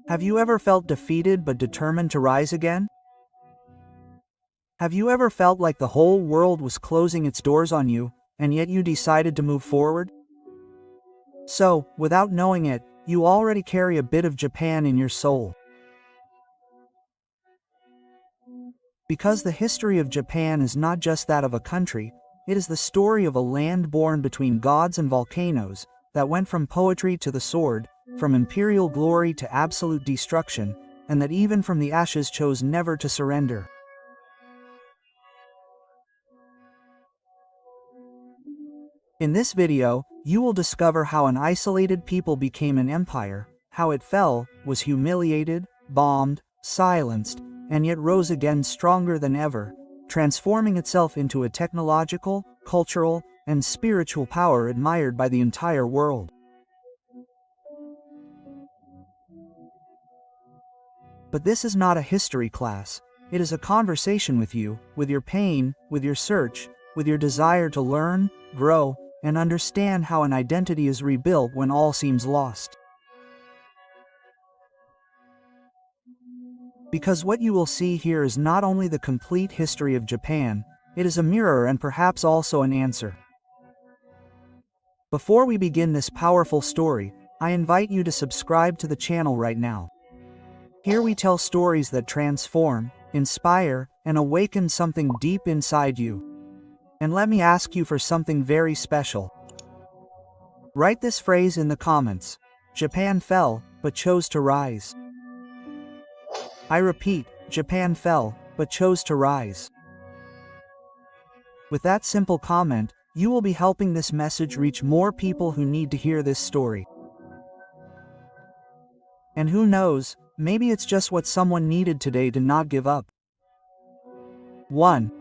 Have you ever felt defeated but determined to rise again? Have you ever felt like the whole world was closing its doors on you, and yet you decided to move forward? So, without knowing it, you already carry a bit of Japan in your soul. Because the history of Japan is not just that of a country, it is the story of a land born between gods and volcanoes, that went from poetry to the sword, from imperial glory to absolute destruction, and that even from the ashes chose never to surrender. In this video, you will discover how an isolated people became an empire, how it fell, was humiliated, bombed, silenced, and yet rose again stronger than ever, transforming itself into a technological, cultural, and spiritual power admired by the entire world. But this is not a history class. It is a conversation with you, with your pain, with your search, with your desire to learn, grow, and understand how an identity is rebuilt when all seems lost. Because what you will see here is not only the complete history of Japan, it is a mirror and perhaps also an answer. Before we begin this powerful story, I invite you to subscribe to the channel right now. Here we tell stories that transform, inspire, and awaken something deep inside you. And let me ask you for something very special. Write this phrase in the comments. Japan fell, but chose to rise. I repeat, Japan fell, but chose to rise. With that simple comment, you will be helping this message reach more people who need to hear this story. And who knows, maybe it's just what someone needed today to not give up. 1.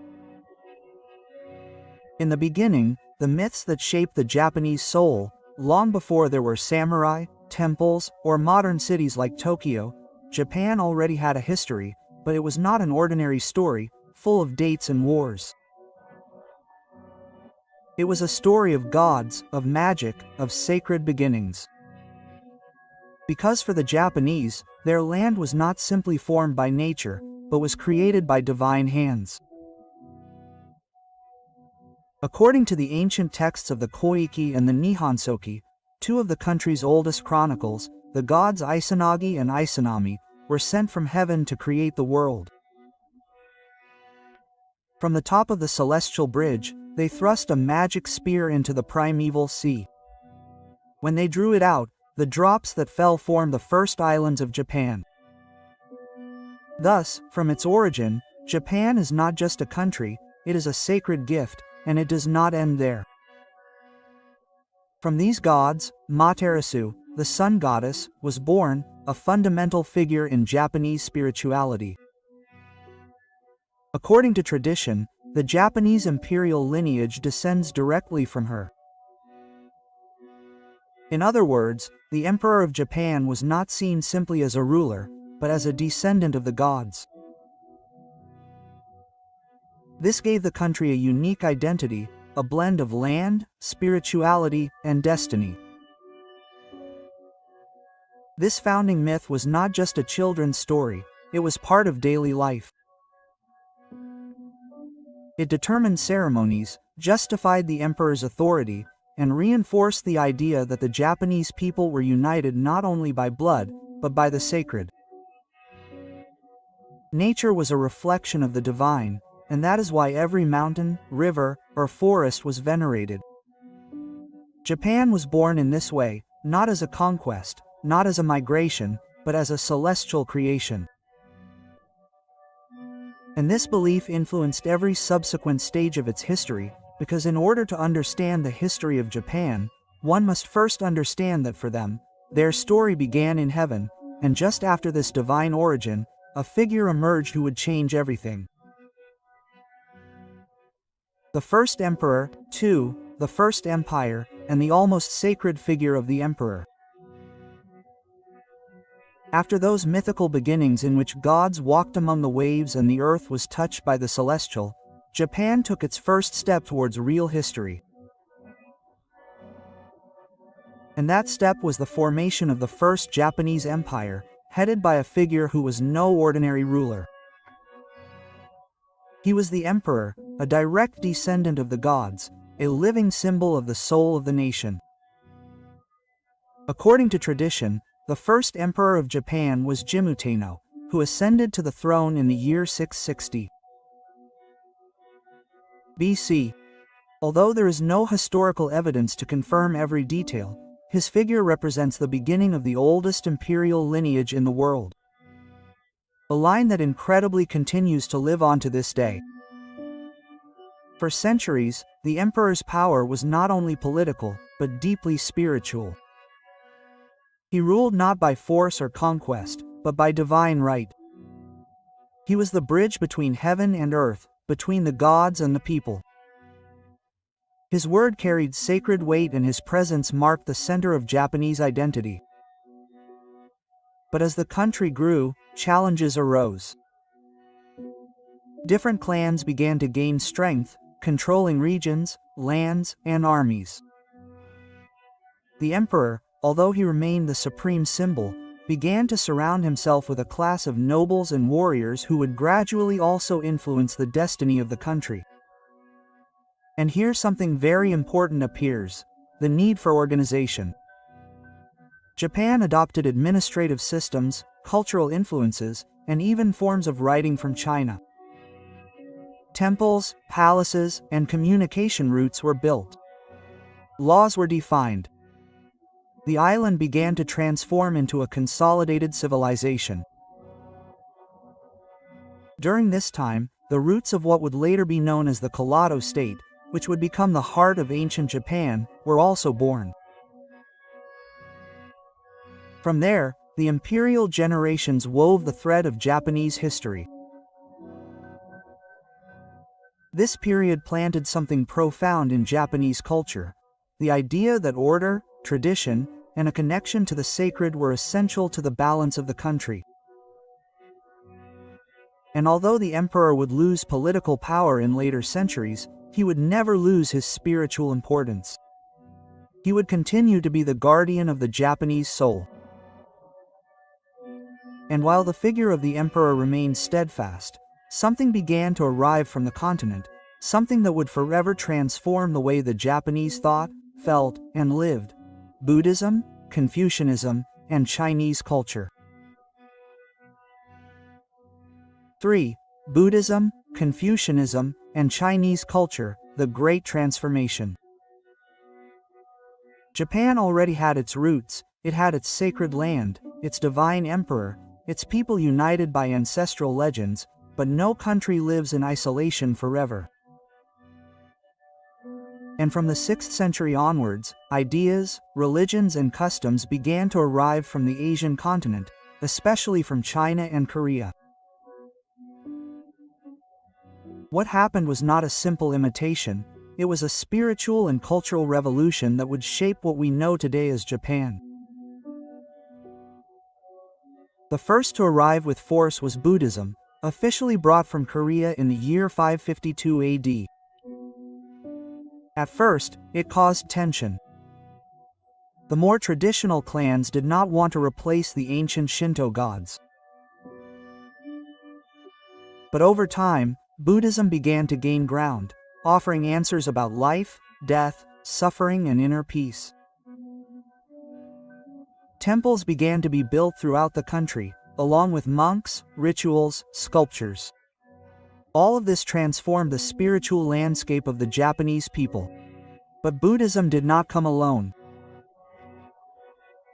In the beginning, the myths that shaped the Japanese soul, long before there were samurai, temples, or modern cities like Tokyo, Japan already had a history, but it was not an ordinary story, full of dates and wars. It was a story of gods, of magic, of sacred beginnings. Because for the Japanese, their land was not simply formed by nature, but was created by divine hands. According to the ancient texts of the Koiki and the Nihonsoki, two of the country's oldest chronicles, the gods Izanagi and Izanami, were sent from heaven to create the world. From the top of the celestial bridge, they thrust a magic spear into the primeval sea. When they drew it out, the drops that fell formed the first islands of Japan. Thus, from its origin, Japan is not just a country, it is a sacred gift, and it does not end there. From these gods, Materasu, the sun goddess, was born, a fundamental figure in Japanese spirituality. According to tradition, the Japanese imperial lineage descends directly from her. In other words, the Emperor of Japan was not seen simply as a ruler, but as a descendant of the gods. This gave the country a unique identity, a blend of land, spirituality, and destiny. This founding myth was not just a children's story, it was part of daily life. It determined ceremonies, justified the emperor's authority, and reinforced the idea that the Japanese people were united not only by blood, but by the sacred. Nature was a reflection of the divine, and that is why every mountain, river, or forest was venerated. Japan was born in this way, not as a conquest, not as a migration, but as a celestial creation. And this belief influenced every subsequent stage of its history, because in order to understand the history of Japan, one must first understand that for them, their story began in heaven, and just after this divine origin, a figure emerged who would change everything. The first emperor, the first empire, and the almost sacred figure of the emperor. After those mythical beginnings in which gods walked among the waves and the earth was touched by the celestial, Japan took its first step towards real history. And that step was the formation of the first Japanese empire, headed by a figure who was no ordinary ruler. He was the emperor, a direct descendant of the gods, a living symbol of the soul of the nation. According to tradition, the first emperor of Japan was Jimmu, who ascended to the throne in the year 660 BC. Although there is no historical evidence to confirm every detail, his figure represents the beginning of the oldest imperial lineage in the world. A line that incredibly continues to live on to this day. For centuries, the emperor's power was not only political, but deeply spiritual. He ruled not by force or conquest, but by divine right. He was the bridge between heaven and earth, between the gods and the people. His word carried sacred weight and his presence marked the center of Japanese identity. But as the country grew, challenges arose. Different clans began to gain strength, controlling regions, lands, and armies. The emperor, although he remained the supreme symbol, began to surround himself with a class of nobles and warriors who would gradually also influence the destiny of the country. And here something very important appears: the need for organization. Japan adopted administrative systems, cultural influences, and even forms of writing from China. Temples, palaces, and communication routes were built. Laws were defined. The island began to transform into a consolidated civilization. During this time, the roots of what would later be known as the Kaito state, which would become the heart of ancient Japan, were also born. From there, the imperial generations wove the thread of Japanese history. This period planted something profound in Japanese culture: the idea that order, tradition, and a connection to the sacred were essential to the balance of the country. And although the emperor would lose political power in later centuries, he would never lose his spiritual importance. He would continue to be the guardian of the Japanese soul. And while the figure of the emperor remained steadfast, something began to arrive from the continent, something that would forever transform the way the Japanese thought, felt, and lived: Buddhism, Confucianism, and Chinese culture. 3. Buddhism, Confucianism, and Chinese culture, the Great Transformation. Japan already had its roots, it had its sacred land, its divine emperor, its people united by ancestral legends, but no country lives in isolation forever. And from the 6th century onwards, ideas, religions, and customs began to arrive from the Asian continent, especially from China and Korea. What happened was not a simple imitation, it was a spiritual and cultural revolution that would shape what we know today as Japan. The first to arrive with force was Buddhism, officially brought from Korea in the year 552 AD. At first, it caused tension. The more traditional clans did not want to replace the ancient Shinto gods. But over time, Buddhism began to gain ground, offering answers about life, death, suffering, and inner peace. Temples began to be built throughout the country, along with monks, rituals, sculptures. All of this transformed the spiritual landscape of the Japanese people. But Buddhism did not come alone.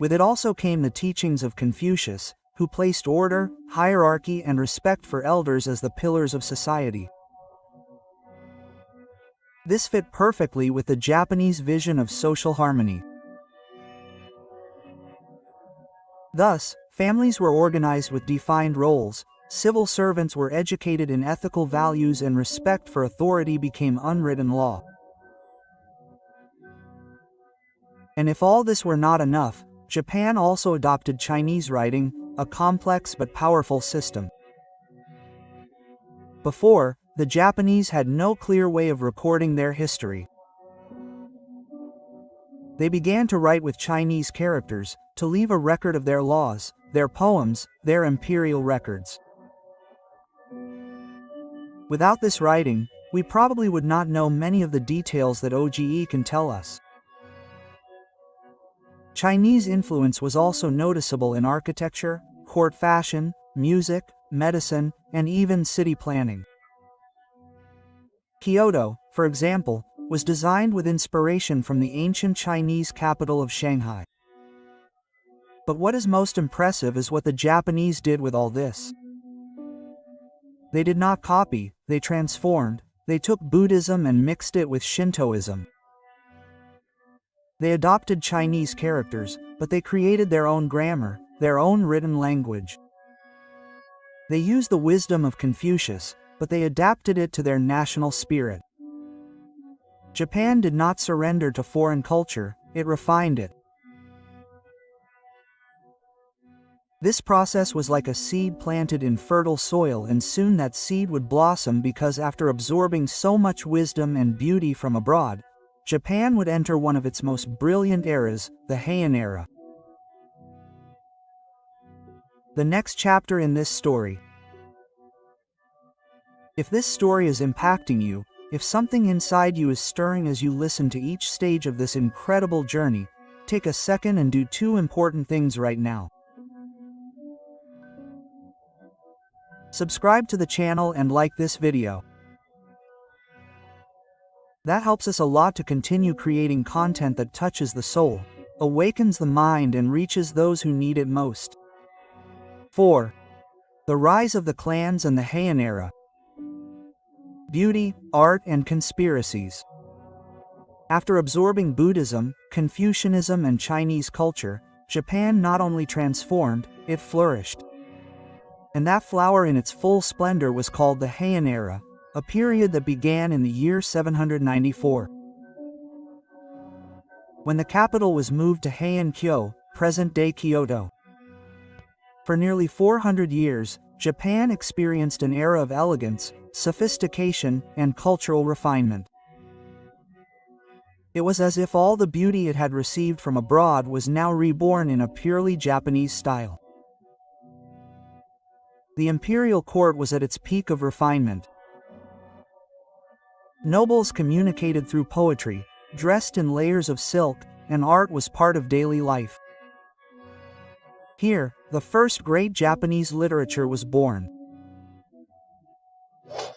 With it also came the teachings of Confucius, who placed order, hierarchy, and respect for elders as the pillars of society. This fit perfectly with the Japanese vision of social harmony. Thus, families were organized with defined roles, civil servants were educated in ethical values, and respect for authority became unwritten law. And if all this were not enough, Japan also adopted Chinese writing, a complex but powerful system. Before, the Japanese had no clear way of recording their history. They began to write with Chinese characters, to leave a record of their laws, their poems, their imperial records. Without this writing, we probably would not know many of the details that OGE can tell us. Chinese influence was also noticeable in architecture, court fashion, music, medicine, and even city planning. Kyoto, for example, was designed with inspiration from the ancient Chinese capital of Shanghai. But what is most impressive is what the Japanese did with all this. They did not copy, they transformed. They took Buddhism and mixed it with Shintoism. They adopted Chinese characters, but they created their own grammar, their own written language. They used the wisdom of Confucius, but they adapted it to their national spirit. Japan did not surrender to foreign culture, it refined it. This process was like a seed planted in fertile soil, and soon that seed would blossom because after absorbing so much wisdom and beauty from abroad, Japan would enter one of its most brilliant eras, the Heian era. The next chapter in this story. If this story is impacting you, if something inside you is stirring as you listen to each stage of this incredible journey, take a second and do two important things right now. Subscribe to the channel and like this video. That helps us a lot to continue creating content that touches the soul, awakens the mind, and reaches those who need it most. 4. The rise of the clans and the Heian era. Beauty, art, and conspiracies. After absorbing Buddhism, Confucianism, and Chinese culture, Japan not only transformed, it flourished. And that flower in its full splendor was called the Heian era, a period that began in the year 794. When the capital was moved to Heian-kyo, present-day Kyoto. For nearly 400 years, Japan experienced an era of elegance, sophistication, and cultural refinement. It was as if all the beauty it had received from abroad was now reborn in a purely Japanese style. The imperial court was at its peak of refinement. Nobles communicated through poetry, dressed in layers of silk, and art was part of daily life. Here, the first great Japanese literature was born.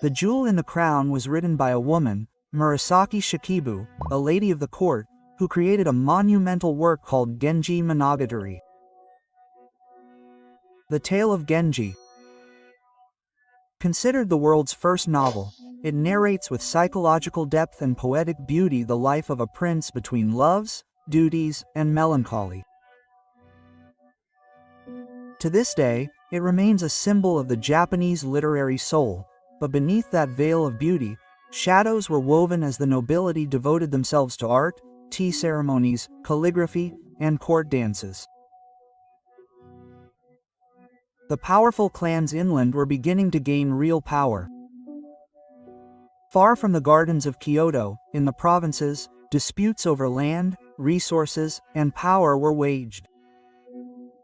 The Jewel in the Crown was written by a woman, Murasaki Shikibu, a lady of the court, who created a monumental work called Genji Monogatari. The Tale of Genji. Considered the world's first novel, it narrates with psychological depth and poetic beauty the life of a prince between loves, duties, and melancholy. To this day, it remains a symbol of the Japanese literary soul, but beneath that veil of beauty, shadows were woven as the nobility devoted themselves to art, tea ceremonies, calligraphy, and court dances. The powerful clans inland were beginning to gain real power. Far from the gardens of Kyoto, in the provinces, disputes over land, resources, and power were waged.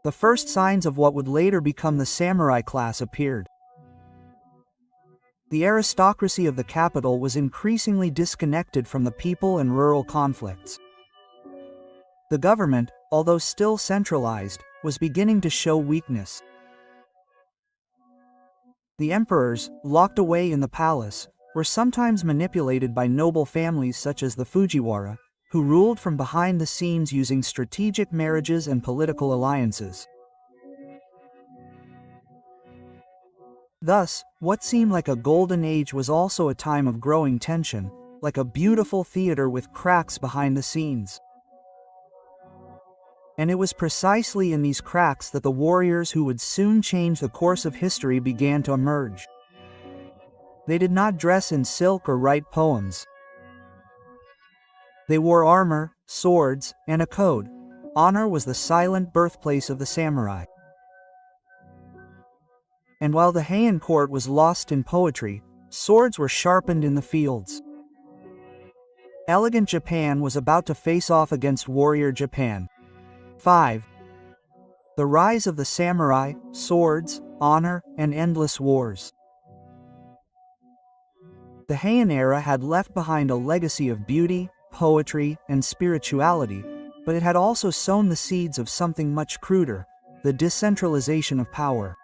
The first signs of what would later become the samurai class appeared. The aristocracy of the capital was increasingly disconnected from the people and rural conflicts. The government, although still centralized, was beginning to show weakness. The emperors, locked away in the palace, were sometimes manipulated by noble families such as the Fujiwara, who ruled from behind the scenes using strategic marriages and political alliances. Thus, what seemed like a golden age was also a time of growing tension, like a beautiful theater with cracks behind the scenes. And it was precisely in these cracks that the warriors who would soon change the course of history began to emerge. They did not dress in silk or write poems. They wore armor, swords, and a code. Honor was the silent birthplace of the samurai. And while the Heian court was lost in poetry, swords were sharpened in the fields. Elegant Japan was about to face off against warrior Japan. 5. The rise of the samurai, swords, honor, and endless wars. The Heian era had left behind a legacy of beauty, poetry, and spirituality, but it had also sown the seeds of something much cruder, the decentralization of power.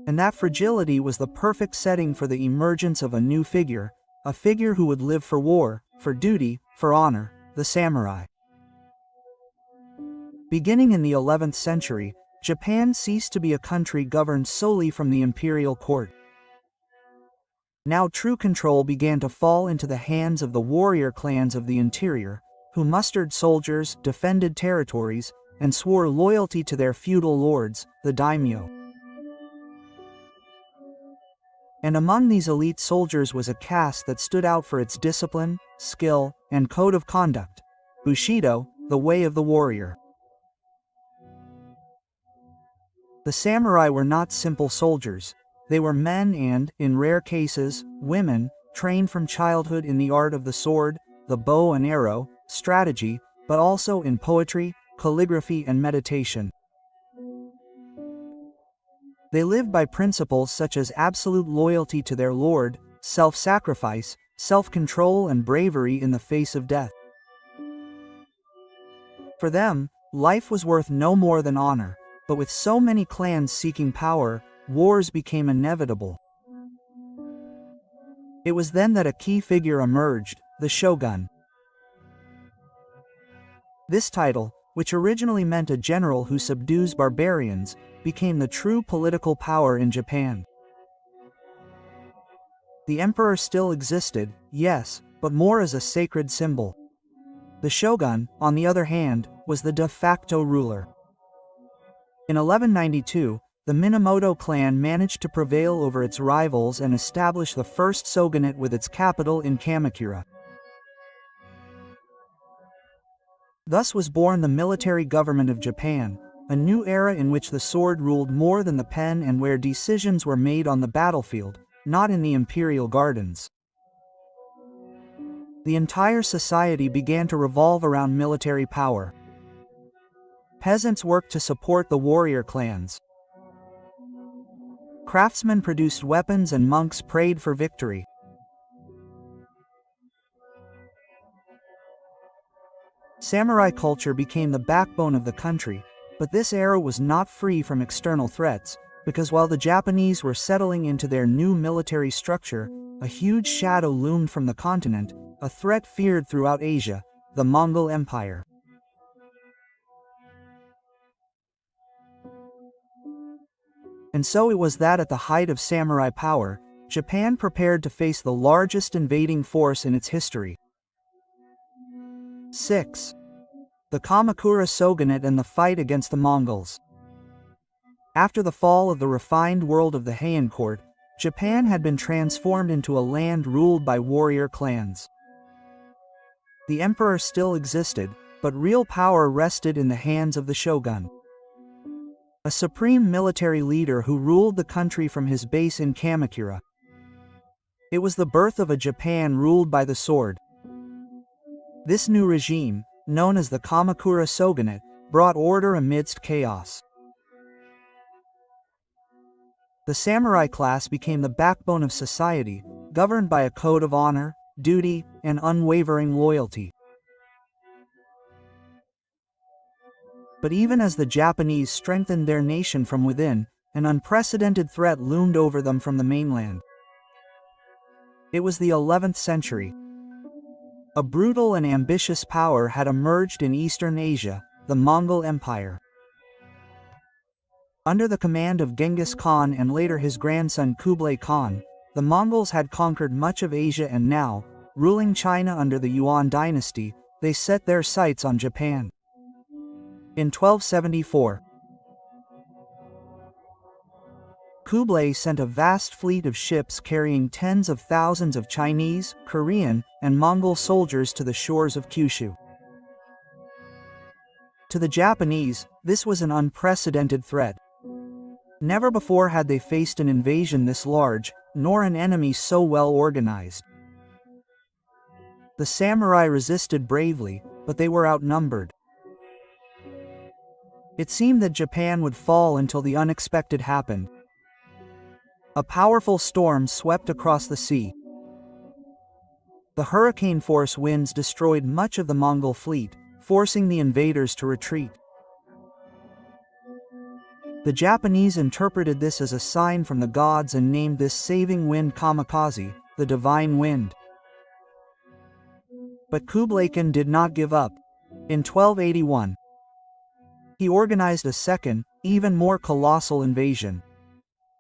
And that fragility was the perfect setting for the emergence of a new figure, a figure who would live for war, for duty, for honor, the samurai. Beginning in the 11th century, Japan ceased to be a country governed solely from the imperial court. Now true control began to fall into the hands of the warrior clans of the interior, who mustered soldiers, defended territories, and swore loyalty to their feudal lords, the daimyo. And among these elite soldiers was a caste that stood out for its discipline, skill, and code of conduct: Bushido, the way of the warrior. The samurai were not simple soldiers. They were men and, in rare cases, women, trained from childhood in the art of the sword, the bow and arrow, strategy, but also in poetry, calligraphy, and meditation. They lived by principles such as absolute loyalty to their lord, self-sacrifice, self-control, and bravery in the face of death. For them, life was worth no more than honor, but with so many clans seeking power, wars became inevitable. It was then that a key figure emerged, the shogun. This title, which originally meant a general who subdues barbarians, became the true political power in Japan. The emperor still existed, yes, but more as a sacred symbol. The shogun, on the other hand, was the de facto ruler. In 1192, the Minamoto clan managed to prevail over its rivals and establish the first shogunate with its capital in Kamakura. Thus was born the military government of Japan, a new era in which the sword ruled more than the pen and where decisions were made on the battlefield, not in the imperial gardens. The entire society began to revolve around military power. Peasants worked to support the warrior clans. Craftsmen produced weapons and monks prayed for victory. Samurai culture became the backbone of the country, but this era was not free from external threats, because while the Japanese were settling into their new military structure, a huge shadow loomed from the continent, a threat feared throughout Asia: the Mongol Empire. And so it was that at the height of samurai power, Japan prepared to face the largest invading force in its history. 6. The Kamakura Shogunate and the fight against the Mongols. After the fall of the refined world of the Heian court, Japan had been transformed into a land ruled by warrior clans. The emperor still existed, but real power rested in the hands of the shogun, a supreme military leader who ruled the country from his base in Kamakura. It was the birth of a Japan ruled by the sword. This new regime, known as the Kamakura Shogunate, brought order amidst chaos. The samurai class became the backbone of society, governed by a code of honor, duty, and unwavering loyalty. But even as the Japanese strengthened their nation from within, an unprecedented threat loomed over them from the mainland. It was the 11th century. A brutal and ambitious power had emerged in Eastern Asia, the Mongol Empire. Under the command of Genghis Khan and later his grandson Kublai Khan, the Mongols had conquered much of Asia and now, ruling China under the Yuan dynasty, they set their sights on Japan. In 1274, Kublai sent a vast fleet of ships carrying tens of thousands of Chinese, Korean, and Mongol soldiers to the shores of Kyushu. To the Japanese, this was an unprecedented threat. Never before had they faced an invasion this large, nor an enemy so well organized. The samurai resisted bravely, but they were outnumbered. It seemed that Japan would fall until the unexpected happened. A powerful storm swept across the sea. The hurricane-force winds destroyed much of the Mongol fleet, forcing the invaders to retreat. The Japanese interpreted this as a sign from the gods and named this saving wind Kamikaze, the divine wind. But Kublai Khan did not give up. In 1281, he organized a second, even more colossal invasion.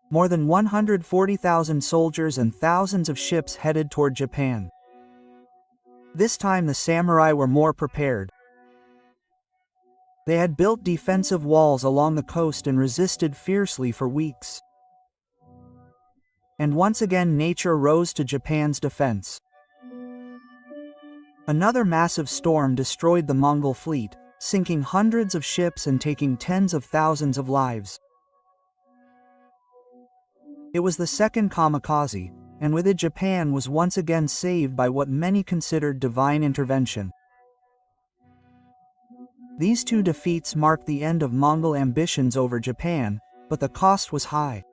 More than 140,000 soldiers and thousands of ships headed toward Japan. This time the samurai were more prepared. They had built defensive walls along the coast and resisted fiercely for weeks. And once again nature rose to Japan's defense. Another massive storm destroyed the Mongol fleet, sinking hundreds of ships and taking tens of thousands of lives. It was the second kamikaze, and with it Japan was once again saved by what many considered divine intervention. These two defeats marked the end of Mongol ambitions over Japan, but the cost was high.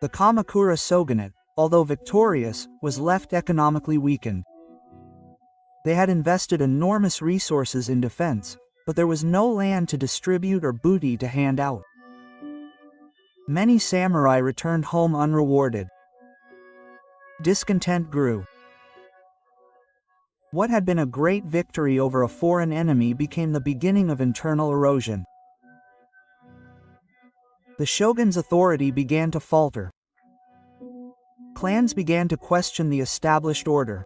The Kamakura shogunate, although victorious, was left economically weakened. They had invested enormous resources in defense, but there was no land to distribute or booty to hand out. Many samurai returned home unrewarded. Discontent grew. What had been a great victory over a foreign enemy became the beginning of internal erosion. The shogun's authority began to falter. Clans began to question the established order.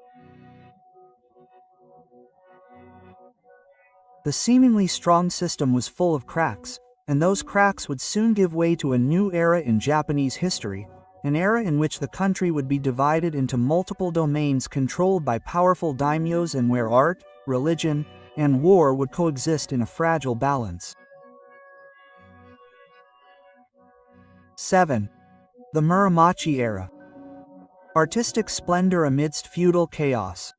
The seemingly strong system was full of cracks, and those cracks would soon give way to a new era in Japanese history, an era in which the country would be divided into multiple domains controlled by powerful daimyos and where art, religion, and war would coexist in a fragile balance. 7. The Muromachi era. Artistic splendor amidst feudal chaos.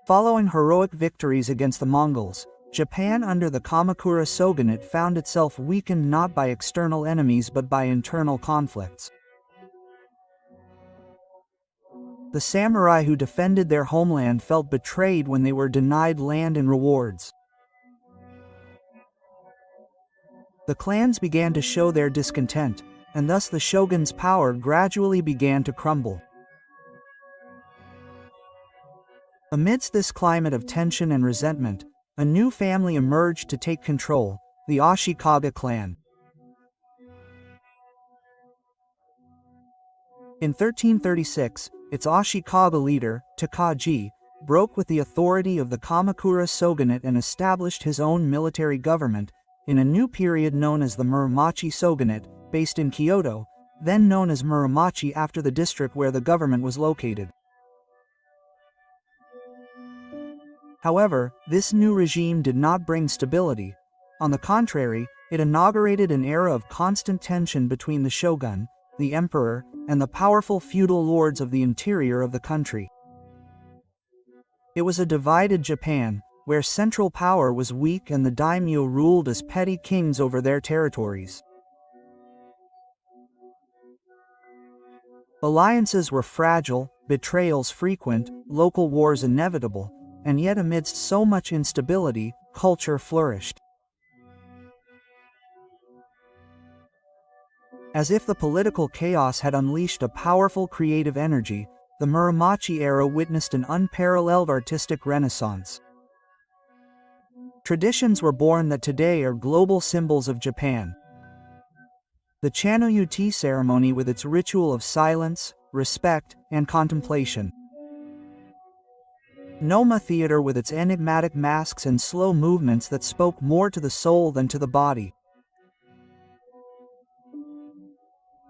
Following heroic victories against the Mongols, Japan under the Kamakura shogunate found itself weakened not by external enemies but by internal conflicts. The samurai who defended their homeland felt betrayed when they were denied land and rewards. The clans began to show their discontent, and thus the shogun's power gradually began to crumble. Amidst this climate of tension and resentment, a new family emerged to take control, the Ashikaga clan. In 1336, its Ashikaga leader, Takagi, broke with the authority of the Kamakura shogunate and established his own military government, in a new period known as the Muromachi shogunate, based in Kyoto, then known as Muromachi after the district where the government was located. However, this new regime did not bring stability. On the contrary, it inaugurated an era of constant tension between the shogun, the emperor, and the powerful feudal lords of the interior of the country. It was a divided Japan, where central power was weak and the daimyo ruled as petty kings over their territories. Alliances were fragile, betrayals frequent, local wars inevitable, and yet amidst so much instability, culture flourished. As if the political chaos had unleashed a powerful creative energy, the Muromachi era witnessed an unparalleled artistic renaissance. Traditions were born that today are global symbols of Japan. The Chanoyu tea ceremony with its ritual of silence, respect, and contemplation. Noma theater with its enigmatic masks and slow movements that spoke more to the soul than to the body.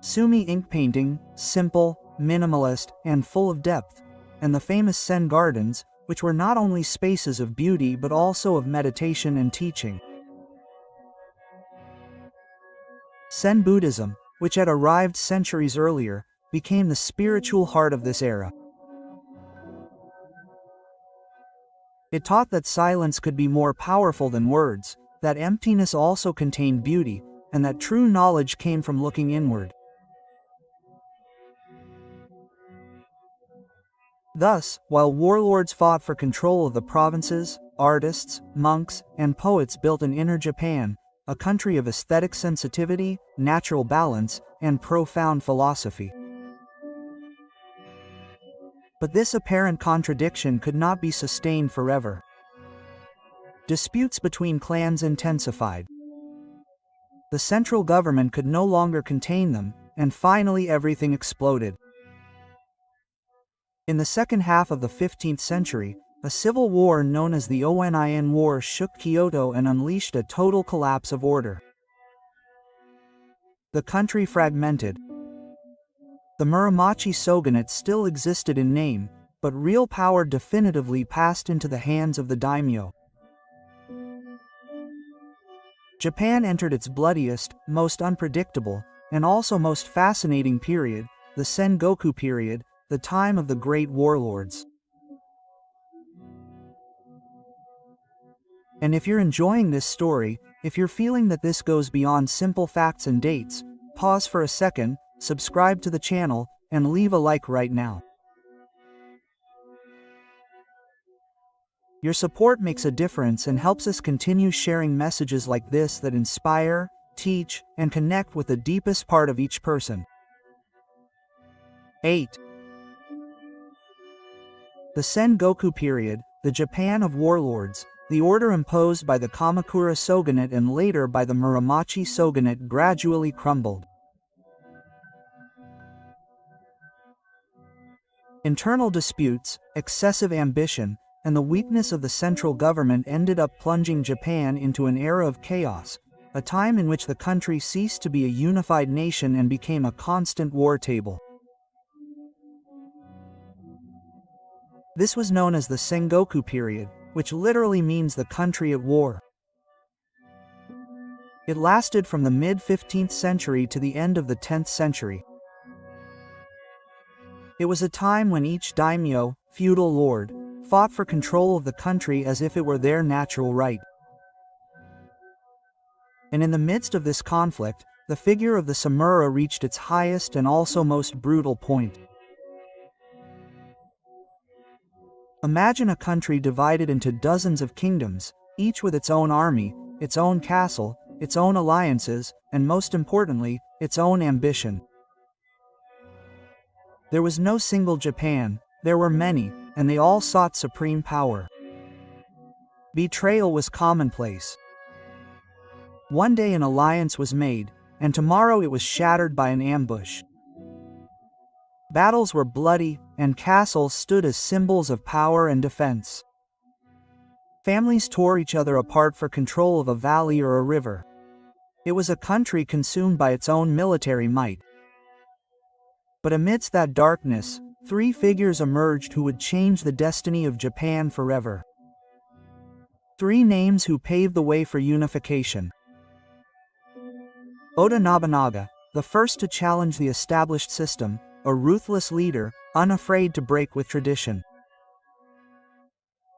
Sumi ink painting, simple, minimalist, and full of depth, and the famous Zen gardens, which were not only spaces of beauty but also of meditation and teaching. Zen Buddhism, which had arrived centuries earlier, became the spiritual heart of this era. It taught that silence could be more powerful than words, that emptiness also contained beauty, and that true knowledge came from looking inward. Thus, while warlords fought for control of the provinces, artists, monks, and poets built an inner Japan, a country of aesthetic sensitivity, natural balance, and profound philosophy. But this apparent contradiction could not be sustained forever. Disputes between clans intensified. The central government could no longer contain them, and finally everything exploded. In the second half of the 15th century, a civil war known as the Onin War shook Kyoto and unleashed a total collapse of order. The country fragmented. The Muromachi shogunate still existed in name, but real power definitively passed into the hands of the daimyo. Japan entered its bloodiest, most unpredictable, and also most fascinating period, the Sengoku period, the time of the great warlords. And if you're enjoying this story, if you're feeling that this goes beyond simple facts and dates, pause for a second, subscribe to the channel, and leave a like right now. Your support makes a difference and helps us continue sharing messages like this that inspire, teach, and connect with the deepest part of each person. 8. The Sengoku period, the Japan of warlords, the order imposed by the Kamakura shogunate and later by the Muromachi shogunate gradually crumbled. Internal disputes, excessive ambition, and the weakness of the central government ended up plunging Japan into an era of chaos, a time in which the country ceased to be a unified nation and became a constant war table. This was known as the Sengoku period, which literally means the country at war. It lasted from the mid-15th century to the end of the 10th century. It was a time when each daimyo, feudal lord, fought for control of the country as if it were their natural right. And in the midst of this conflict, the figure of the samurai reached its highest and also most brutal point. Imagine a country divided into dozens of kingdoms, each with its own army, its own castle, its own alliances, and most importantly, its own ambition. There was no single Japan, there were many, and they all sought supreme power. Betrayal was commonplace. One day an alliance was made, and tomorrow it was shattered by an ambush. Battles were bloody, and castles stood as symbols of power and defense. Families tore each other apart for control of a valley or a river. It was a country consumed by its own military might. But amidst that darkness, three figures emerged who would change the destiny of Japan forever. Three names who paved the way for unification. Oda Nobunaga, the first to challenge the established system, a ruthless leader, unafraid to break with tradition.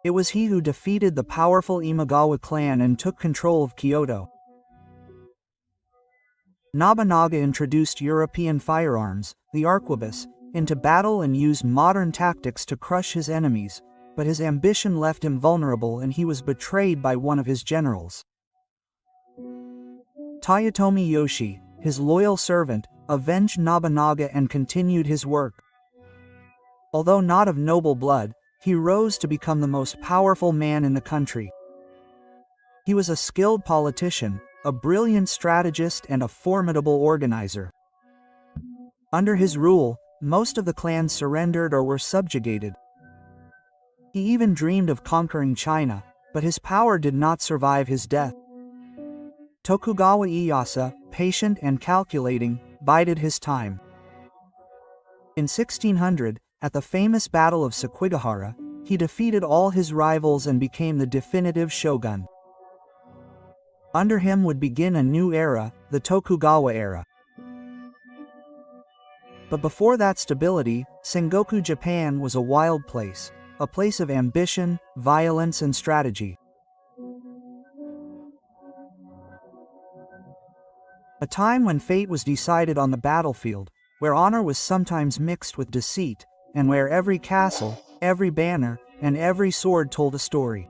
It was he who defeated the powerful Imagawa clan and took control of Kyoto. Nobunaga introduced European firearms, the arquebus, into battle and used modern tactics to crush his enemies, but his ambition left him vulnerable and he was betrayed by one of his generals. Toyotomi Yoshi, his loyal servant, avenged Nobunaga and continued his work. Although not of noble blood, he rose to become the most powerful man in the country. He was a skilled politician, a brilliant strategist and a formidable organizer. Under his rule, most of the clans surrendered or were subjugated. He even dreamed of conquering China, but his power did not survive his death. Tokugawa Ieyasu, patient and calculating, bided his time. In 1600, at the famous Battle of Sekigahara, he defeated all his rivals and became the definitive shogun. Under him would begin a new era, the Tokugawa era. But before that stability, Sengoku Japan was a wild place. a place of ambition, violence, and strategy. A time when fate was decided on the battlefield, where honor was sometimes mixed with deceit, and where every castle, every banner, and every sword told a story.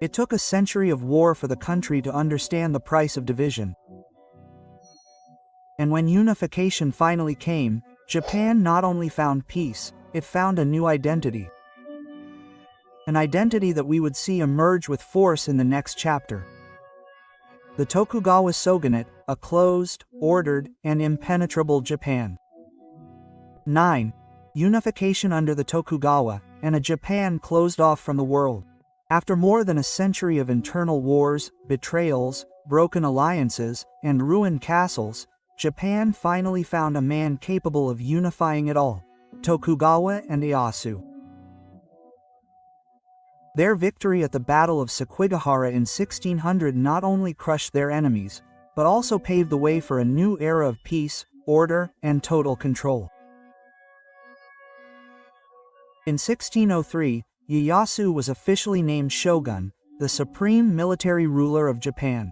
It took a century of war for the country to understand the price of division. And when unification finally came, Japan not only found peace, it found a new identity. An identity that we would see emerge with force in the next chapter. The Tokugawa Shogunate, a closed, ordered, and impenetrable Japan. 9. Unification under the Tokugawa, and a Japan closed off from the world. After more than a century of internal wars, betrayals, broken alliances, and ruined castles, Japan finally found a man capable of unifying it all: Tokugawa and Ieyasu. Their victory at the Battle of Sekigahara in 1600 not only crushed their enemies, but also paved the way for a new era of peace, order, and total control. In 1603, Ieyasu was officially named shogun, the supreme military ruler of Japan.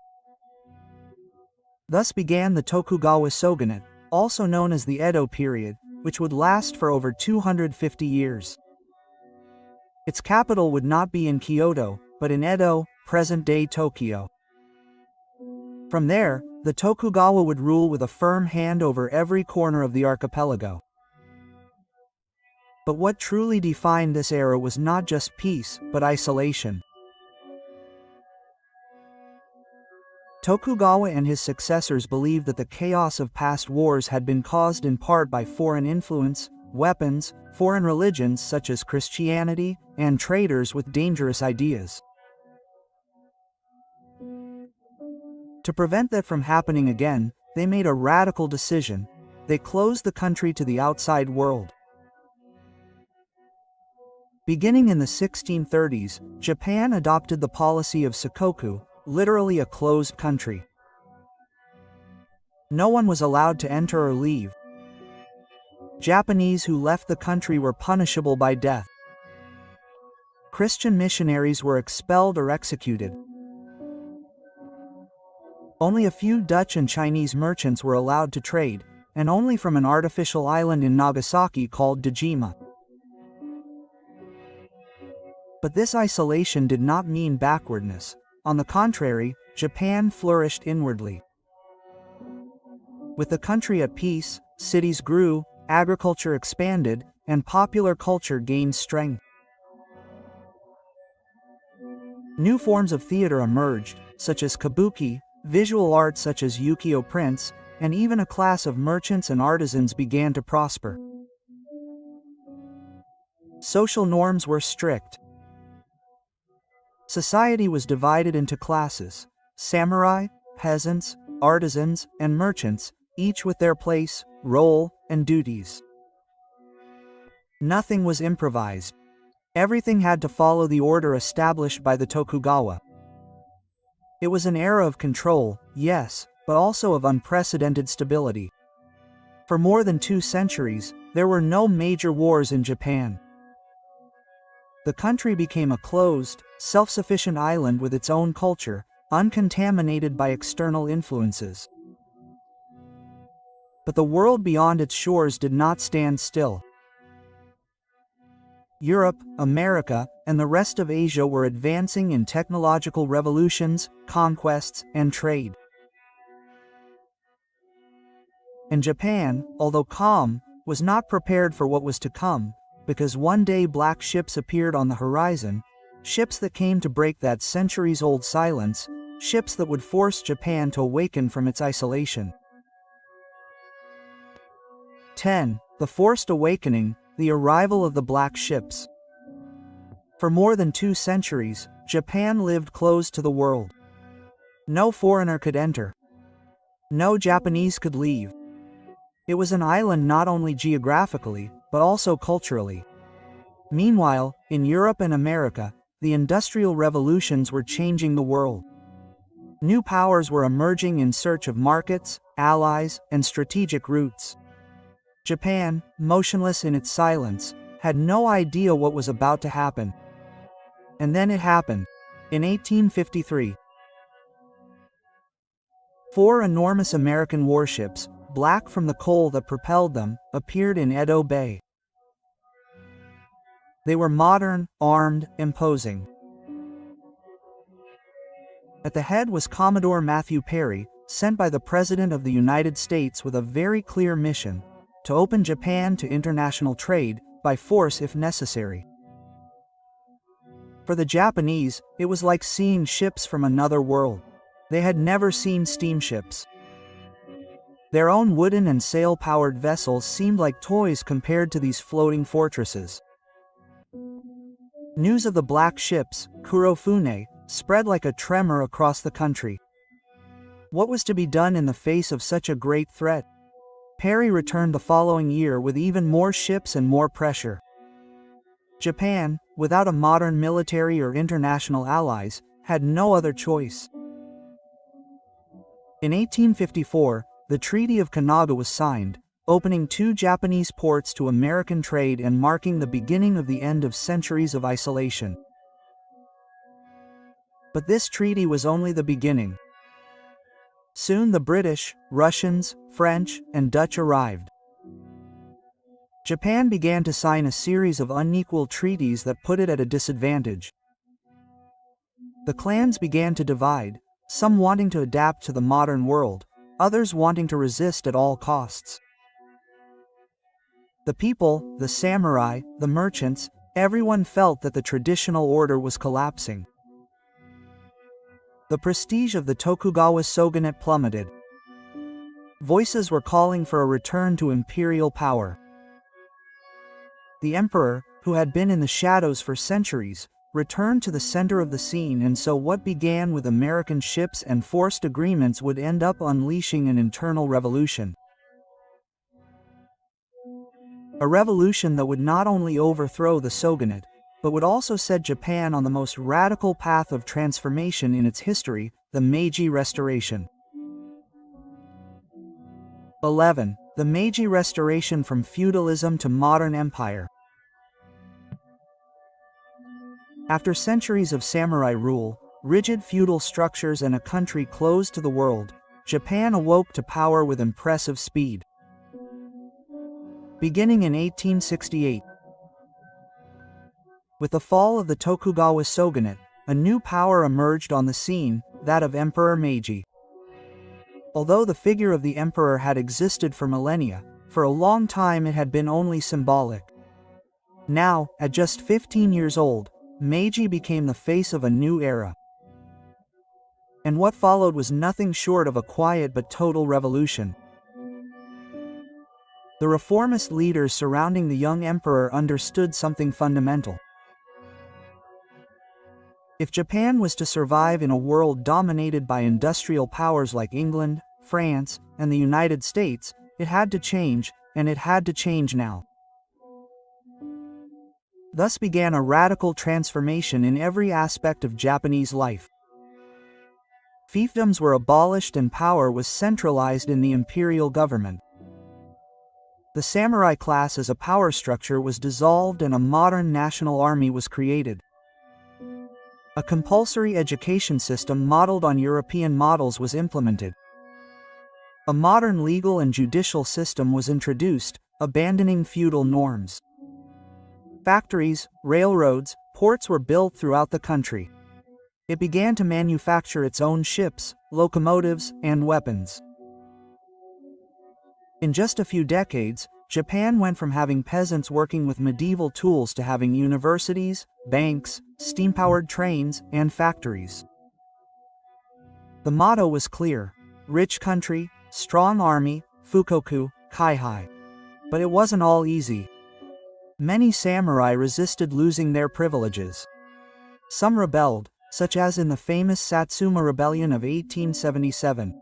Thus began the Tokugawa Shogunate, also known as the Edo period, which would last for over 250 years. Its capital would not be in Kyoto, but in Edo, present-day Tokyo. From there, the Tokugawa would rule with a firm hand over every corner of the archipelago. But what truly defined this era was not just peace, but isolation. Tokugawa and his successors believed that the chaos of past wars had been caused in part by foreign influence, weapons, foreign religions such as Christianity, and traders with dangerous ideas. To prevent that from happening again, they made a radical decision. They closed the country to the outside world. Beginning in the 1630s, Japan adopted the policy of Sakoku, literally a closed country. No one was allowed to enter or leave. Japanese who left the country were punishable by death. Christian missionaries were expelled or executed. Only a few Dutch and Chinese merchants were allowed to trade, and only from an artificial island in Nagasaki called Dejima. But this isolation did not mean backwardness. On the contrary, Japan flourished inwardly. With the country at peace, cities grew, agriculture expanded, and popular culture gained strength. New forms of theater emerged, such as kabuki, visual art such as ukiyo prints, and even a class of merchants and artisans began to prosper. Social norms were strict. Society was divided into classes: samurai, peasants, artisans, and merchants, each with their place, role, and duties. Nothing was improvised. Everything had to follow the order established by the Tokugawa. It was an era of control, yes, but also of unprecedented stability. For more than 2 centuries, there were no major wars in Japan. The country became a closed, self-sufficient island with its own culture, uncontaminated by external influences. But the world beyond its shores did not stand still. Europe, America, and the rest of Asia were advancing in technological revolutions, conquests, and trade. And Japan, although calm, was not prepared for what was to come, because one day black ships appeared on the horizon, ships that came to break that centuries-old silence, ships that would force Japan to awaken from its isolation. 10. The Forced Awakening, the arrival of the black ships. For more than 2 centuries, Japan lived closed to the world. No foreigner could enter. No Japanese could leave. It was an island not only geographically, but also culturally. Meanwhile, in Europe and America, the industrial revolutions were changing the world. New powers were emerging in search of markets, allies, and strategic routes. Japan, motionless in its silence, had no idea what was about to happen. And then it happened. In 1853, 4 enormous American warships, black from the coal that propelled them, appeared in Edo Bay. They were modern, armed, imposing. At the head was Commodore Matthew Perry, sent by the President of the United States with a very clear mission: to open Japan to international trade, by force if necessary. For the Japanese, it was like seeing ships from another world. They had never seen steamships. Their own wooden and sail-powered vessels seemed like toys compared to these floating fortresses. News of the black ships, Kurofune, spread like a tremor across the country. What was to be done in the face of such a great threat? Perry returned the following year with even more ships and more pressure. Japan, without a modern military or international allies, had no other choice. In 1854, the Treaty of Kanagawa was signed, opening 2 Japanese ports to American trade and marking the beginning of the end of centuries of isolation. But this treaty was only the beginning. Soon the British, Russians, French, and Dutch arrived. Japan began to sign a series of unequal treaties that put it at a disadvantage. The clans began to divide, some wanting to adapt to the modern world, others wanting to resist at all costs. The people, the samurai, the merchants, everyone felt that the traditional order was collapsing. The prestige of the Tokugawa shogunate plummeted. Voices were calling for a return to imperial power. The emperor, who had been in the shadows for centuries, returned to the center of the scene, and so what began with American ships and forced agreements would end up unleashing an internal revolution. A revolution that would not only overthrow the shogunate, but would also set Japan on the most radical path of transformation in its history, the Meiji Restoration. 11. The Meiji Restoration, from feudalism to modern empire. After centuries of samurai rule, rigid feudal structures, and a country closed to the world, Japan awoke to power with impressive speed. Beginning in 1868, with the fall of the Tokugawa shogunate, a new power emerged on the scene, that of Emperor Meiji. Although the figure of the emperor had existed for millennia, for a long time it had been only symbolic. Now, at just 15 years old, Meiji became the face of a new era. And what followed was nothing short of a quiet but total revolution. The reformist leaders surrounding the young emperor understood something fundamental. If Japan was to survive in a world dominated by industrial powers like England, France, and the United States, it had to change, and it had to change now. Thus began a radical transformation in every aspect of Japanese life. Fiefdoms were abolished and power was centralized in the imperial government. The samurai class as a power structure was dissolved and a modern national army was created. A compulsory education system modeled on European models was implemented. A modern legal and judicial system was introduced, abandoning feudal norms. Factories, railroads, ports were built throughout the country. It began to manufacture its own ships, locomotives, and weapons. In just a few decades, Japan went from having peasants working with medieval tools to having universities, banks, steam-powered trains, and factories. The motto was clear: rich country, strong army, Fukoku, Kaihai. But it wasn't all easy. Many samurai resisted losing their privileges. Some rebelled, such as in the famous Satsuma Rebellion of 1877.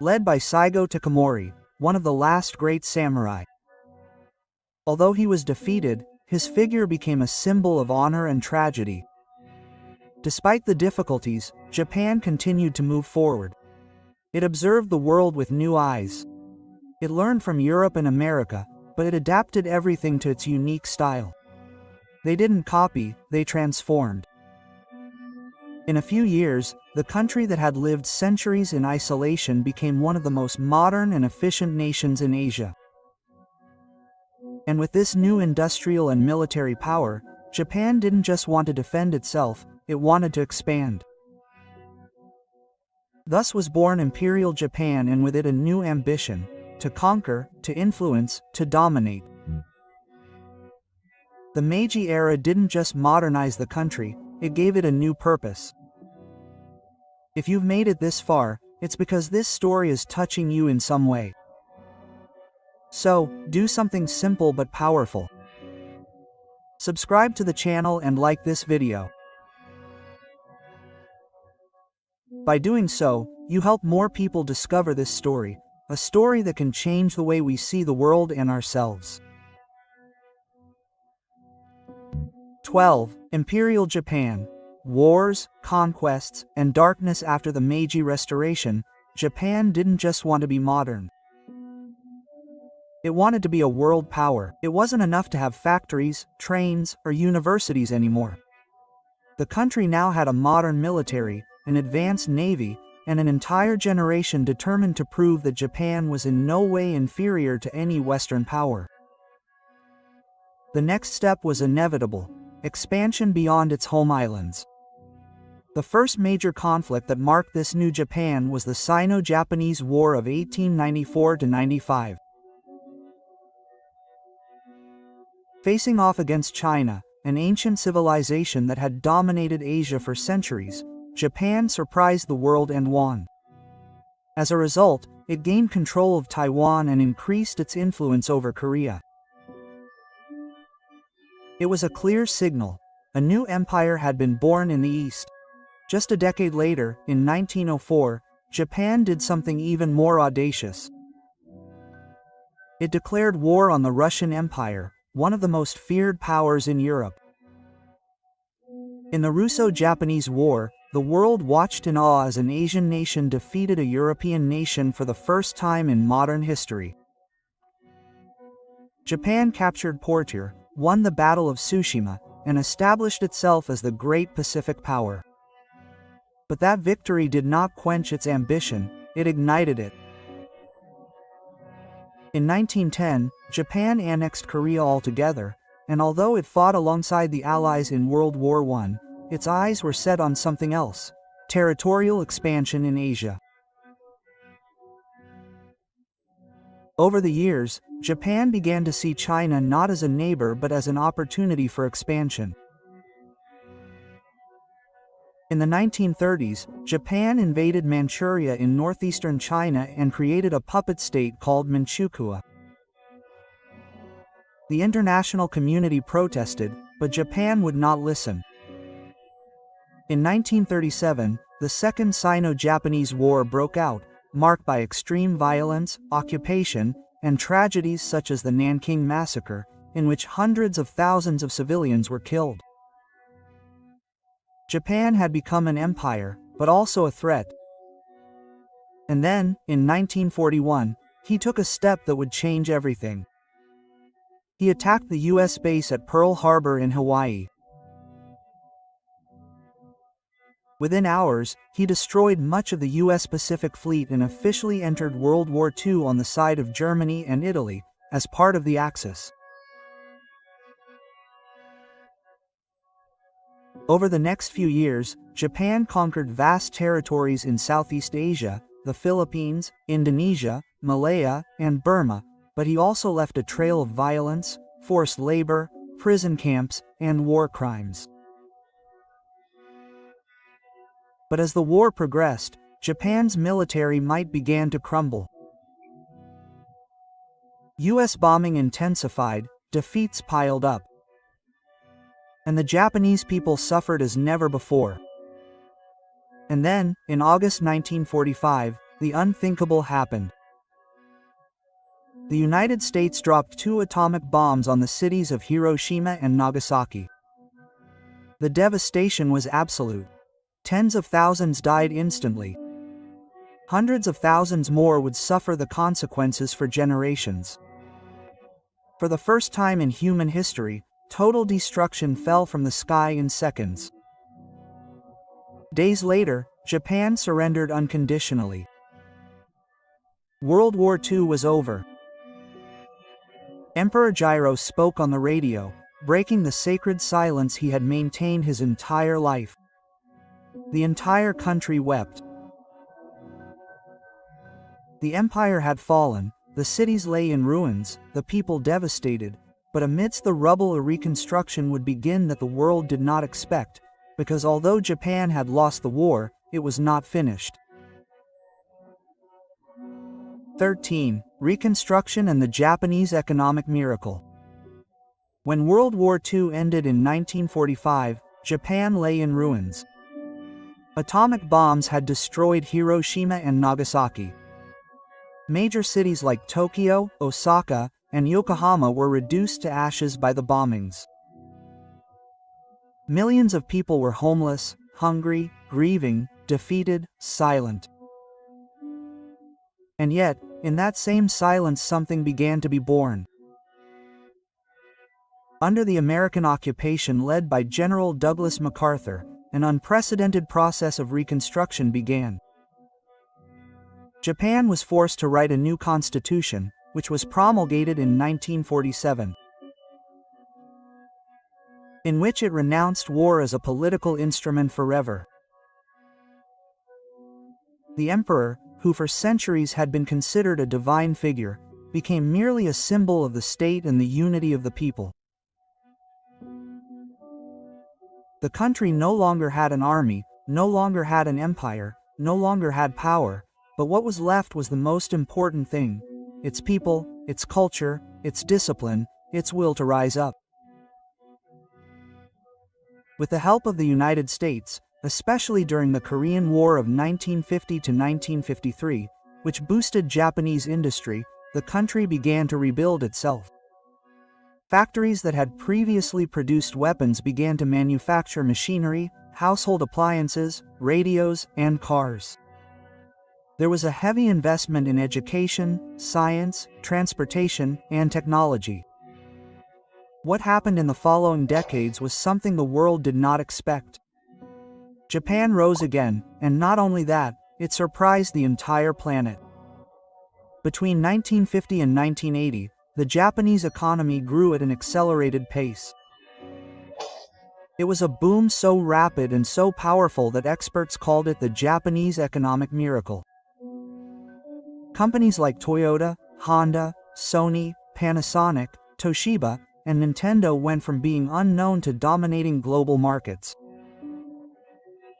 Led by Saigo Takamori, one of the last great samurai. Although he was defeated, his figure became a symbol of honor and tragedy. Despite the difficulties, Japan continued to move forward. It observed the world with new eyes. It learned from Europe and America, but it adapted everything to its unique style. They didn't copy, they transformed. In a few years, the country that had lived centuries in isolation became one of the most modern and efficient nations in Asia. And with this new industrial and military power, Japan didn't just want to defend itself, it wanted to expand. Thus was born Imperial Japan, and with it a new ambition: to conquer, to influence, to dominate. The Meiji era didn't just modernize the country, it gave it a new purpose. If you've made it this far, it's because this story is touching you in some way. So, do something simple but powerful. Subscribe to the channel and like this video. By doing so, you help more people discover this story, a story that can change the way we see the world and ourselves. 12. Imperial Japan. Wars, conquests, and darkness. After the Meiji Restoration, Japan didn't just want to be modern. It wanted to be a world power. It wasn't enough to have factories, trains, or universities anymore. The country now had a modern military, an advanced navy, and an entire generation determined to prove that Japan was in no way inferior to any Western power. The next step was inevitable: expansion beyond its home islands. The first major conflict that marked this new Japan was the Sino-Japanese War of 1894–95. Facing off against China, an ancient civilization that had dominated Asia for centuries, Japan surprised the world and won. As a result, it gained control of Taiwan and increased its influence over Korea. It was a clear signal: a new empire had been born in the East. Just a decade later, in 1904, Japan did something even more audacious. It declared war on the Russian Empire, one of the most feared powers in Europe. In the Russo-Japanese War, the world watched in awe as an Asian nation defeated a European nation for the first time in modern history. Japan captured Porture, won the Battle of Tsushima, and established itself as the great Pacific power. But that victory did not quench its ambition, it ignited it. In 1910, Japan annexed Korea altogether, and although it fought alongside the Allies in World War I, its eyes were set on something else: territorial expansion in Asia. Over the years, Japan began to see China not as a neighbor but as an opportunity for expansion. In the 1930s, Japan invaded Manchuria in northeastern China and created a puppet state called Manchukuo. The international community protested, but Japan would not listen. In 1937, the Second Sino-Japanese War broke out, marked by extreme violence, occupation, and tragedies such as the Nanking Massacre, in which hundreds of thousands of civilians were killed. Japan had become an empire, but also a threat. And then, in 1941, he took a step that would change everything. He attacked the U.S. base at Pearl Harbor in Hawaii. Within hours, he destroyed much of the U.S. Pacific Fleet and officially entered World War II on the side of Germany and Italy, as part of the Axis. Over the next few years, Japan conquered vast territories in Southeast Asia, the Philippines, Indonesia, Malaya, and Burma, but he also left a trail of violence, forced labor, prison camps, and war crimes. But as the war progressed, Japan's military might began to crumble. U.S. bombing intensified, defeats piled up. And the Japanese people suffered as never before. And then, in August 1945, the unthinkable happened. The United States dropped 2 atomic bombs on the cities of Hiroshima and Nagasaki. The devastation was absolute. Tens of thousands died instantly. Hundreds of thousands more would suffer the consequences for generations. For the first time in human history, total destruction fell from the sky in seconds. Days later, Japan surrendered unconditionally. World War II was over. Emperor Jiro spoke on the radio, breaking the sacred silence he had maintained his entire life. The entire country wept. The empire had fallen, the cities lay in ruins, the people devastated, but amidst the rubble a reconstruction would begin that the world did not expect, because although Japan had lost the war, it was not finished. 13. Reconstruction and the Japanese economic miracle. When World War II ended in 1945, Japan lay in ruins. Atomic bombs had destroyed Hiroshima and Nagasaki. Major cities like Tokyo, Osaka, and Yokohama were reduced to ashes by the bombings. Millions of people were homeless, hungry, grieving, defeated, silent. And yet, in that same silence something began to be born. Under the American occupation led by General Douglas MacArthur, an unprecedented process of reconstruction began. Japan was forced to write a new constitution, which was promulgated in 1947, in which it renounced war as a political instrument forever. The emperor, who for centuries had been considered a divine figure, became merely a symbol of the state and the unity of the people. The country no longer had an army, no longer had an empire, no longer had power, but what was left was the most important thing: its people, its culture, its discipline, its will to rise up. With the help of the United States, especially during the Korean War of 1950 to 1953, which boosted Japanese industry, the country began to rebuild itself. Factories that had previously produced weapons began to manufacture machinery, household appliances, radios, and cars. There was a heavy investment in education, science, transportation, and technology. What happened in the following decades was something the world did not expect. Japan rose again, and not only that, it surprised the entire planet. Between 1950 and 1980, the Japanese economy grew at an accelerated pace. It was a boom so rapid and so powerful that experts called it the Japanese economic miracle. Companies like Toyota, Honda, Sony, Panasonic, Toshiba, and Nintendo went from being unknown to dominating global markets.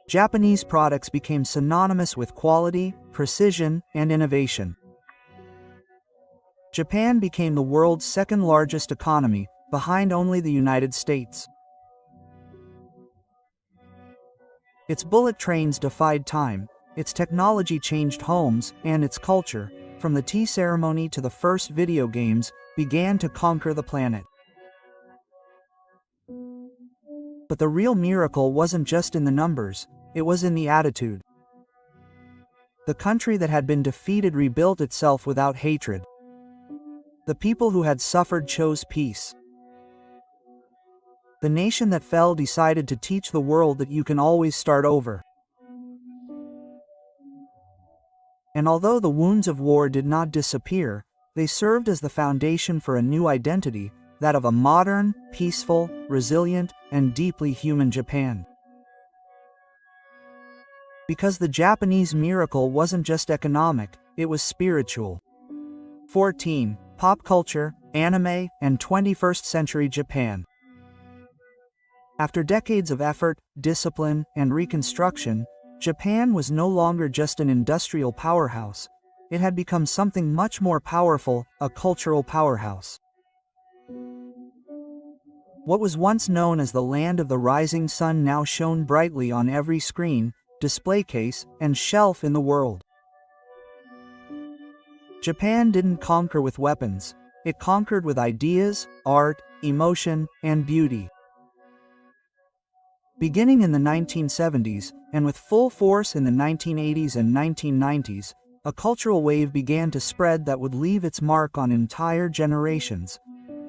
Japanese products became synonymous with quality, precision, and innovation. Japan became the world's second-largest economy, behind only the United States. Its bullet trains defied time, its technology changed homes, and its culture, from the tea ceremony to the first video games, began to conquer the planet. But the real miracle wasn't just in the numbers, it was in the attitude. The country that had been defeated rebuilt itself without hatred. The people who had suffered chose peace. The nation that fell decided to teach the world that you can always start over. And although the wounds of war did not disappear, they served as the foundation for a new identity, that of a modern, peaceful, resilient, and deeply human Japan. Because the Japanese miracle wasn't just economic, it was spiritual. 14. Pop culture, anime, and 21st century Japan. After decades of effort, discipline, and reconstruction, Japan was no longer just an industrial powerhouse. It had become something much more powerful, a cultural powerhouse. What was once known as the land of the rising sun now shone brightly on every screen, display case, and shelf in the world. Japan didn't conquer with weapons, it conquered with ideas, art, emotion, and beauty. Beginning in the 1970s, and with full force in the 1980s and 1990s, a cultural wave began to spread that would leave its mark on entire generations.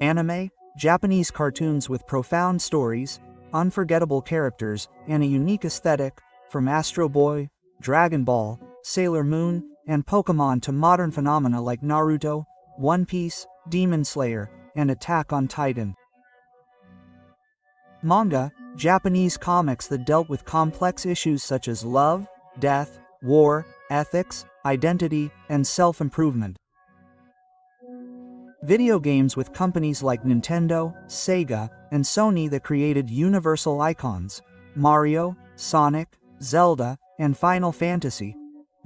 Anime, Japanese cartoons with profound stories, unforgettable characters, and a unique aesthetic, from Astro Boy, Dragon Ball, Sailor Moon, and Pokémon to modern phenomena like Naruto, One Piece, Demon Slayer, and Attack on Titan. Manga, Japanese comics that dealt with complex issues such as love, death, war, ethics, identity, and self-improvement. Video games with companies like Nintendo, Sega, and Sony that created universal icons, Mario, Sonic, Zelda, and Final Fantasy.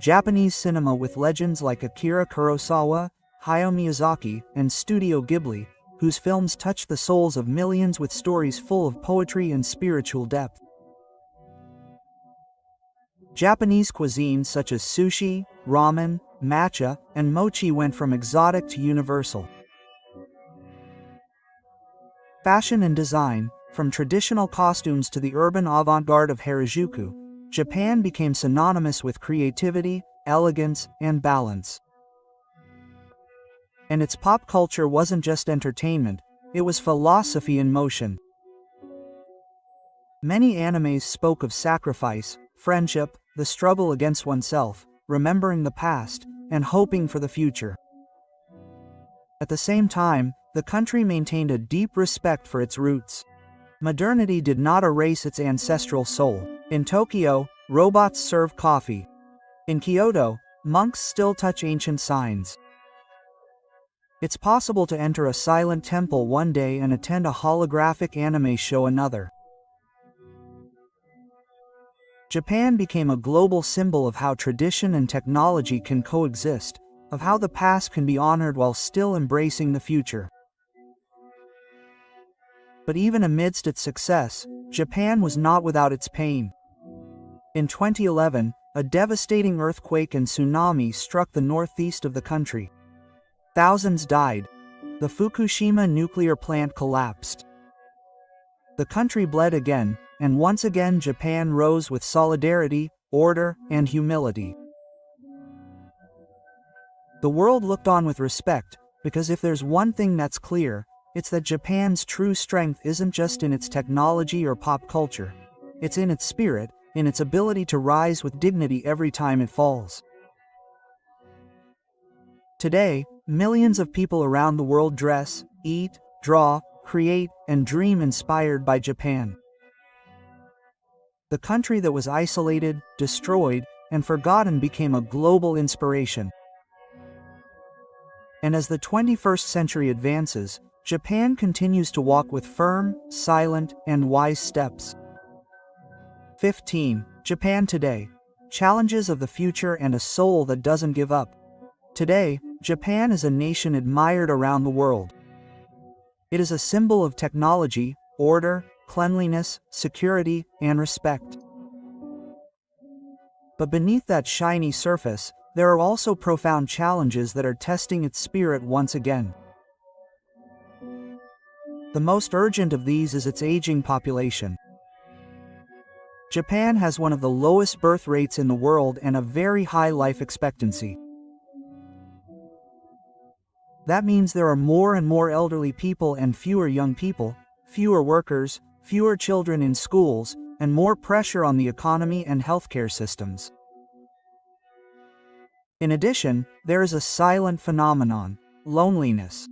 Japanese cinema with legends like Akira Kurosawa, Hayao Miyazaki, and Studio Ghibli, whose films touch the souls of millions with stories full of poetry and spiritual depth. Japanese cuisine such as sushi, ramen, matcha, and mochi went from exotic to universal. Fashion and design, from traditional costumes to the urban avant-garde of Harajuku, Japan became synonymous with creativity, elegance, and balance. And its pop culture wasn't just entertainment, it was philosophy in motion. Many animes spoke of sacrifice, friendship, the struggle against oneself, remembering the past, and hoping for the future. At the same time, the country maintained a deep respect for its roots. Modernity did not erase its ancestral soul. In Tokyo, robots serve coffee. In Kyoto, monks still touch ancient signs. It's possible to enter a silent temple one day and attend a holographic anime show another. Japan became a global symbol of how tradition and technology can coexist, of how the past can be honored while still embracing the future. But even amidst its success, Japan was not without its pain. In 2011, a devastating earthquake and tsunami struck the northeast of the country. Thousands died. The Fukushima nuclear plant collapsed. The country bled again, and once again Japan rose with solidarity, order, and humility. The world looked on with respect, because if there's one thing that's clear, it's that Japan's true strength isn't just in its technology or pop culture. It's in its spirit, in its ability to rise with dignity every time it falls. Today, millions of people around the world dress, eat, draw, create, and dream inspired by Japan. The country that was isolated, destroyed, and forgotten became a global inspiration. And as the 21st century advances, Japan continues to walk with firm, silent, and wise steps. 15. Japan today. Challenges of the future and a soul that doesn't give up. Today, Japan is a nation admired around the world. It is a symbol of technology, order, cleanliness, security, and respect. But beneath that shiny surface, there are also profound challenges that are testing its spirit once again. The most urgent of these is its aging population. Japan has one of the lowest birth rates in the world and a very high life expectancy. That means there are more and more elderly people and fewer young people, fewer workers, fewer children in schools, and more pressure on the economy and healthcare systems. In addition, there is a silent phenomenon: loneliness.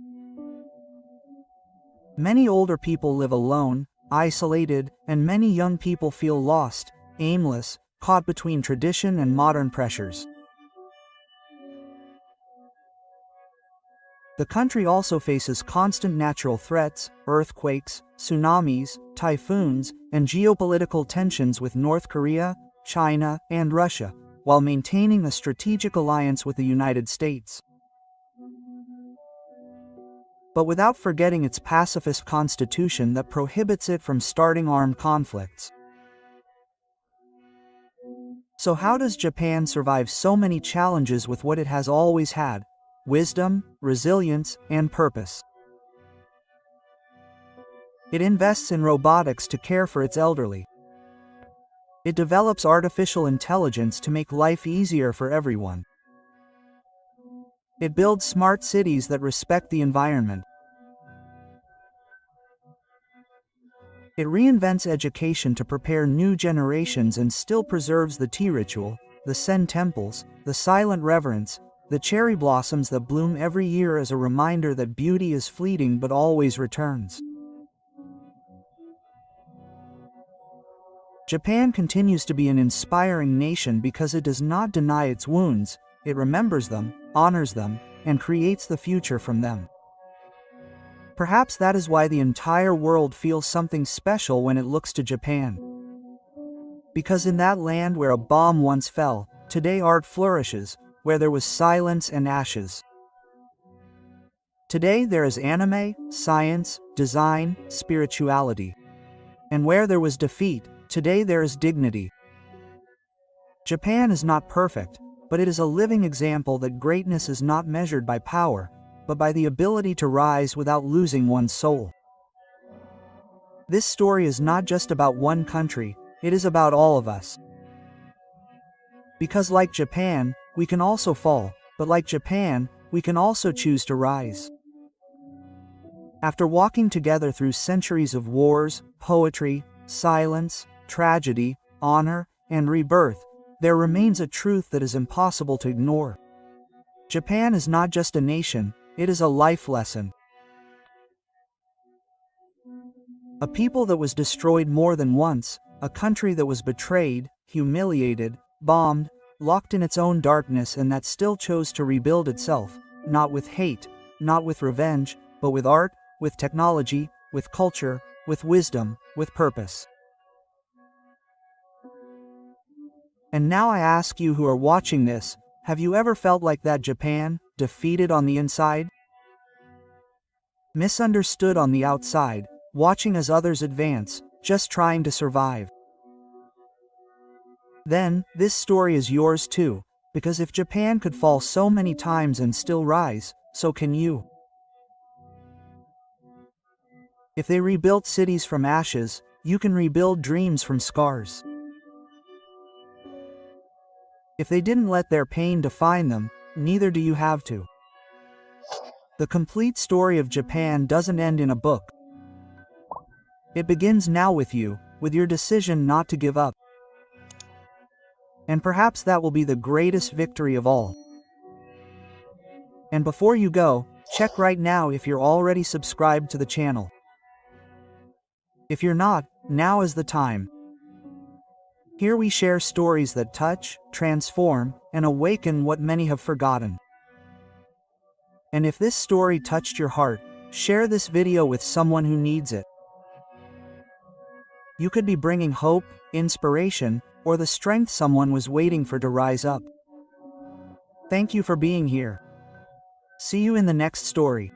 Many older people live alone, isolated, and many young people feel lost, aimless, caught between tradition and modern pressures. The country also faces constant natural threats, earthquakes, tsunamis, typhoons, and geopolitical tensions with North Korea, China, and Russia, while maintaining a strategic alliance with the United States. But without forgetting its pacifist constitution that prohibits it from starting armed conflicts. So how does Japan survive so many challenges with what it has always had: wisdom, resilience, and purpose? It invests in robotics to care for its elderly. It develops artificial intelligence to make life easier for everyone. It builds smart cities that respect the environment. It reinvents education to prepare new generations and still preserves the tea ritual, the Zen temples, the silent reverence, the cherry blossoms that bloom every year as a reminder that beauty is fleeting but always returns. Japan continues to be an inspiring nation because it does not deny its wounds, it remembers them, honors them, and creates the future from them. Perhaps that is why the entire world feels something special when it looks to Japan. Because in that land where a bomb once fell, today art flourishes, where there was silence and ashes. Today there is anime, science, design, spirituality. And where there was defeat, today there is dignity. Japan is not perfect, but it is a living example that greatness is not measured by power, but by the ability to rise without losing one's soul. This story is not just about one country, it is about all of us. Because like Japan, we can also fall, but like Japan, we can also choose to rise. After walking together through centuries of wars, poetry, silence, tragedy, honor, and rebirth, there remains a truth that is impossible to ignore. Japan is not just a nation, it is a life lesson. A people that was destroyed more than once, a country that was betrayed, humiliated, bombed, locked in its own darkness, and that still chose to rebuild itself, not with hate, not with revenge, but with art, with technology, with culture, with wisdom, with purpose. And now I ask you who are watching this, have you ever felt like that Japan, defeated on the inside? Misunderstood on the outside, watching as others advance, just trying to survive. Then, this story is yours too, because if Japan could fall so many times and still rise, so can you. If they rebuilt cities from ashes, you can rebuild dreams from scars. If they didn't let their pain define them, neither do you have to. The complete story of Japan doesn't end in a book. It begins now with you, with your decision not to give up. And perhaps that will be the greatest victory of all. And before you go, check right now if you're already subscribed to the channel. If you're not, now is the time. Here we share stories that touch, transform, and awaken what many have forgotten. And if this story touched your heart, share this video with someone who needs it. You could be bringing hope, inspiration, or the strength someone was waiting for to rise up. Thank you for being here. See you in the next story.